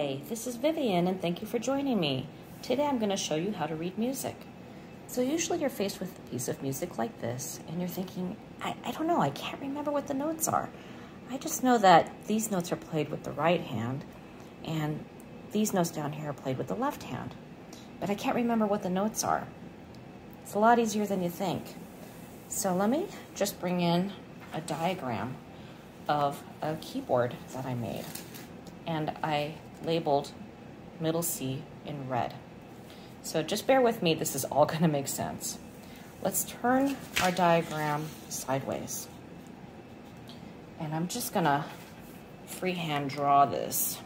Hi, this is Vivian and thank you for joining me. Today I'm going to show you how to read music. So usually you're faced with a piece of music like this and you're thinking, I don't know, I can't remember what the notes are. I just know that these notes are played with the right hand and these notes down here are played with the left hand. But I can't remember what the notes are. It's a lot easier than you think. So let me just bring in a diagram of a keyboard that I made. And I labeled middle C in red. So just bear with me, this is all gonna make sense. Let's turn our diagram sideways. And I'm just gonna freehand draw this.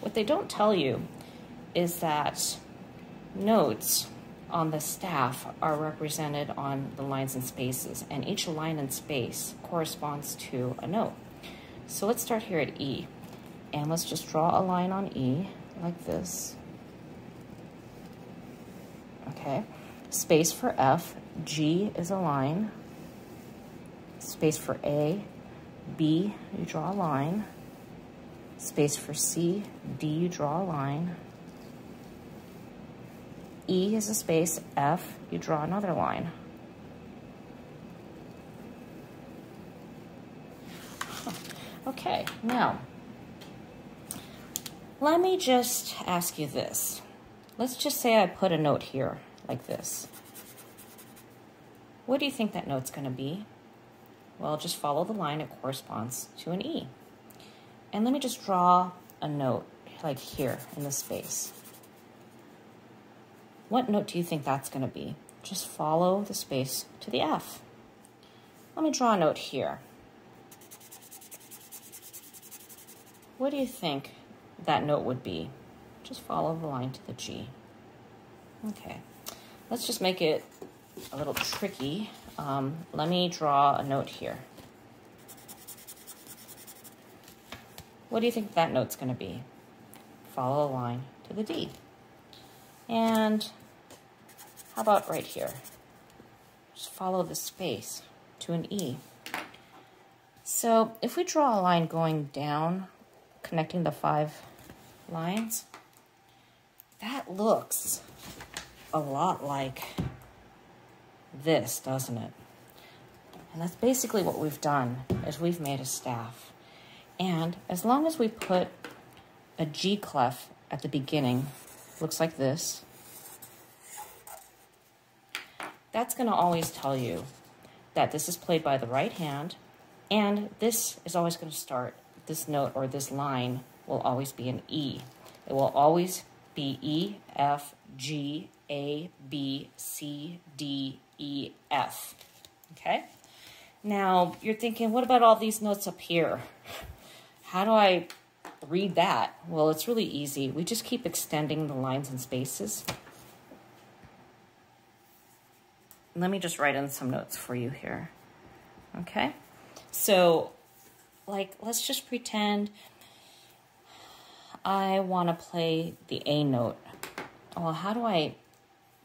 What they don't tell you is that notes on the staff are represented on the lines and spaces, and each line and space corresponds to a note. So let's start here at E. And let's just draw a line on E like this. Okay, space for F, G is a line. Space for A, B, you draw a line. Space for C, D, you draw a line. E is a space, F, you draw another line. Okay, now, let me just ask you this. Let's just say I put a note here, like this. What do you think that note's gonna be? Well, just follow the line, it corresponds to an E. And let me just draw a note, like here in the space. What note do you think that's gonna be? Just follow the space to the F. Let me draw a note here. What do you think that note would be? Just follow the line to the G. Okay, let's just make it a little tricky. Let me draw a note here. What do you think that note's gonna be? Follow a line to the D. And how about right here? Just follow the space to an E. So if we draw a line going down, connecting the 5 lines, that looks a lot like this, doesn't it? And that's basically what we've done, is we've made a staff. And as long as we put a G clef at the beginning, looks like this, that's gonna always tell you that this is played by the right hand, and this is always gonna start, this note or this line will always be an E. It will always be E, F, G, A, B, C, D, E, F. Okay? Now, you're thinking, what about all these notes up here? How do I read that? Well, it's really easy. We just keep extending the lines and spaces. Let me just write in some notes for you here. Okay? So, like, let's just pretend I want to play the A note. Well, how do I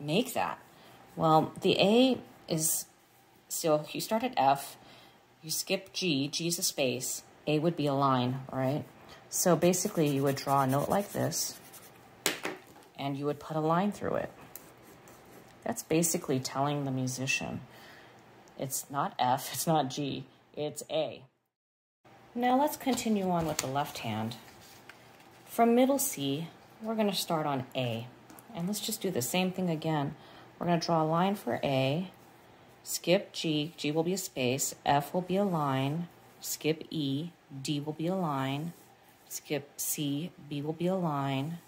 make that? Well, the A is, so you start at F, you skip G, G is a space, A would be a line, right? So basically you would draw a note like this, and you would put a line through it. That's basically telling the musician, it's not F, it's not G, it's A. Now let's continue on with the left hand. From middle C, we're gonna start on A. And let's just do the same thing again. We're gonna draw a line for A, skip G, G will be a space, F will be a line, skip E, D will be a line, skip C, B will be a line,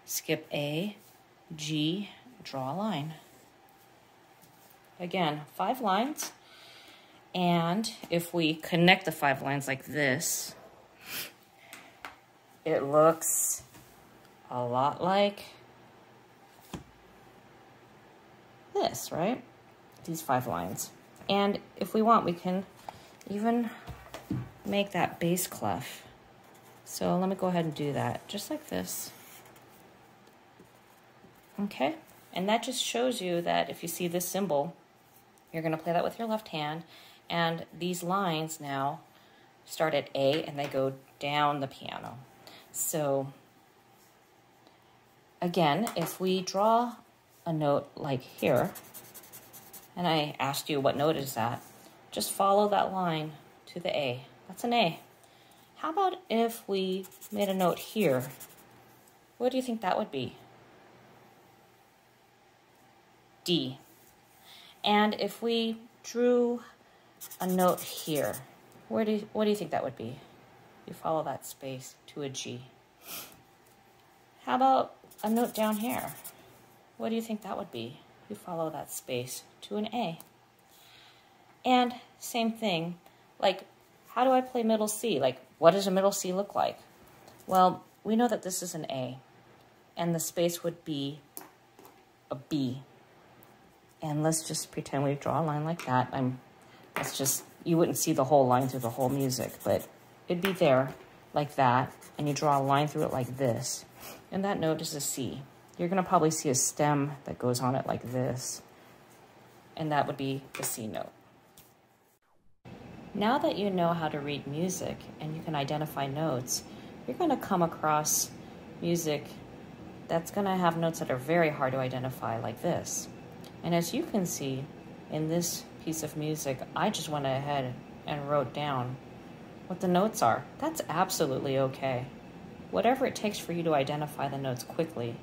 skip A, G, draw a line. Again, 5 lines. And if we connect the 5 lines like this, it looks a lot like this, right? These 5 lines. And if we want, we can even make that bass clef. So let me go ahead and do that, just like this. Okay, and that just shows you that if you see this symbol, you're gonna play that with your left hand, and these lines now start at A and they go down the piano. So Again, if we draw a note like here, and I asked you what note is that, just follow that line to the A. That's an A. How about if we made a note here? What do you think that would be? D. And if we drew a note here, what do you think that would be? You follow that space to a G. How about a note down here? What do you think that would be? You follow that space to an A. And same thing, like, how do I play middle C? Like, what does a middle C look like? Well, we know that this is an A, and the space would be a B. And let's just pretend we draw a line like that. You wouldn't see the whole line through the whole music, but it'd be there like that, and you draw a line through it like this, and that note is a C. You're gonna probably see a stem that goes on it like this, and that would be the C note. Now that you know how to read music and you can identify notes, you're gonna come across music that's gonna have notes that are very hard to identify like this. And as you can see in this piece of music, I just went ahead and wrote down what the notes are. That's absolutely okay. Whatever it takes for you to identify the notes quickly.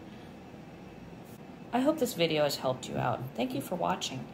I hope this video has helped you out. Thank you for watching.